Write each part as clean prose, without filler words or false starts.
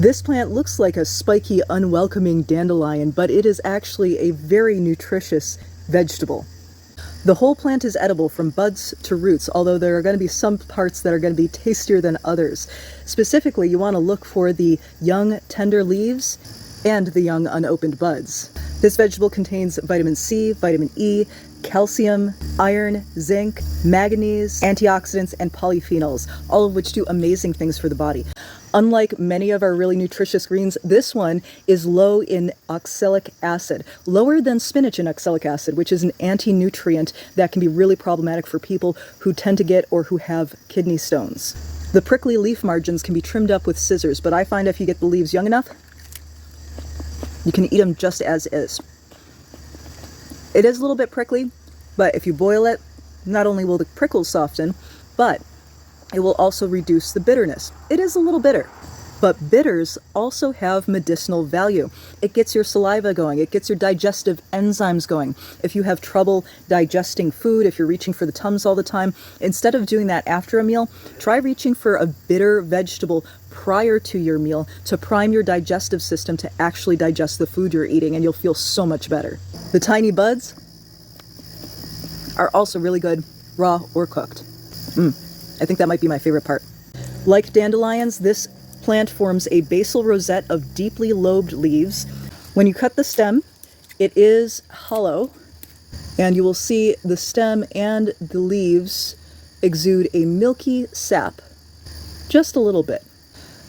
This plant looks like a spiky, unwelcoming dandelion, but it is actually a very nutritious vegetable. The whole plant is edible from buds to roots, although there are going to be some parts that are going to be tastier than others. Specifically, you want to look for the young, tender leaves and the young, unopened buds. This vegetable contains vitamin C, vitamin E, calcium, iron, zinc, manganese, antioxidants, and polyphenols, all of which do amazing things for the body. Unlike many of our really nutritious greens, this one is low in oxalic acid, lower than spinach in oxalic acid, which is an anti-nutrient that can be really problematic for people who tend to get or who have kidney stones. The prickly leaf margins can be trimmed up with scissors, but I find if you get the leaves young enough, you can eat them just as is. It is a little bit prickly, but if you boil it, not only will the prickles soften, but it will also reduce the bitterness. It is a little bitter, but bitters also have medicinal value. It gets your saliva going. It gets your digestive enzymes going. If you have trouble digesting food, if you're reaching for the Tums all the time, instead of doing that after a meal, try reaching for a bitter vegetable prior to your meal to prime your digestive system to actually digest the food you're eating, and you'll feel so much better. The tiny buds are also really good, raw or cooked. I think that might be my favorite part. Like dandelions, this plant forms a basal rosette of deeply lobed leaves. When you cut the stem, it is hollow, and you will see the stem and the leaves exude a milky sap, just a little bit.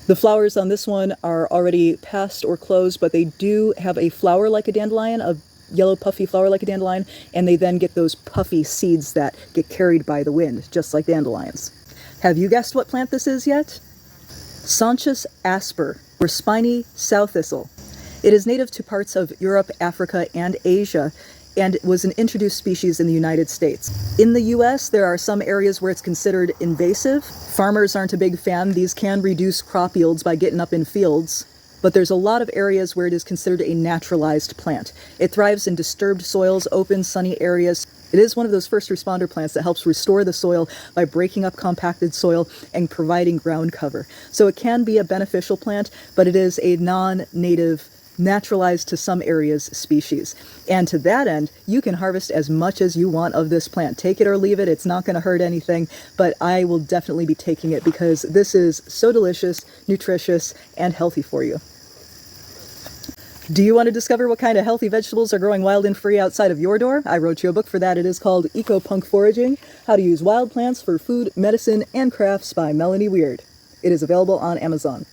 The flowers on this one are already past or closed, but they do have a flower like a dandelion, a yellow puffy flower like a dandelion, and they then get those puffy seeds that get carried by the wind, just like dandelions. Have you guessed what plant this is yet? Sonchus asper, or spiny sow thistle. It is native to parts of Europe, Africa, and Asia, and was an introduced species in the United States. In the US, there are some areas where it's considered invasive. Farmers aren't a big fan. These can reduce crop yields by getting up in fields. But there's a lot of areas where it is considered a naturalized plant. It thrives in disturbed soils, open, sunny areas. It is one of those first responder plants that helps restore the soil by breaking up compacted soil and providing ground cover. So it can be a beneficial plant, but it is a non-native, naturalized to some areas species. And to that end, you can harvest as much as you want of this plant. Take it or leave it. It's not going to hurt anything, but I will definitely be taking it because this is so delicious, nutritious, and healthy for you. Do you want to discover what kind of healthy vegetables are growing wild and free outside of your door? I wrote you a book for that. It is called Eco-Punk Foraging, How to Use Wild Plants for Food, Medicine, and Crafts by Melanie Weird. It is available on Amazon.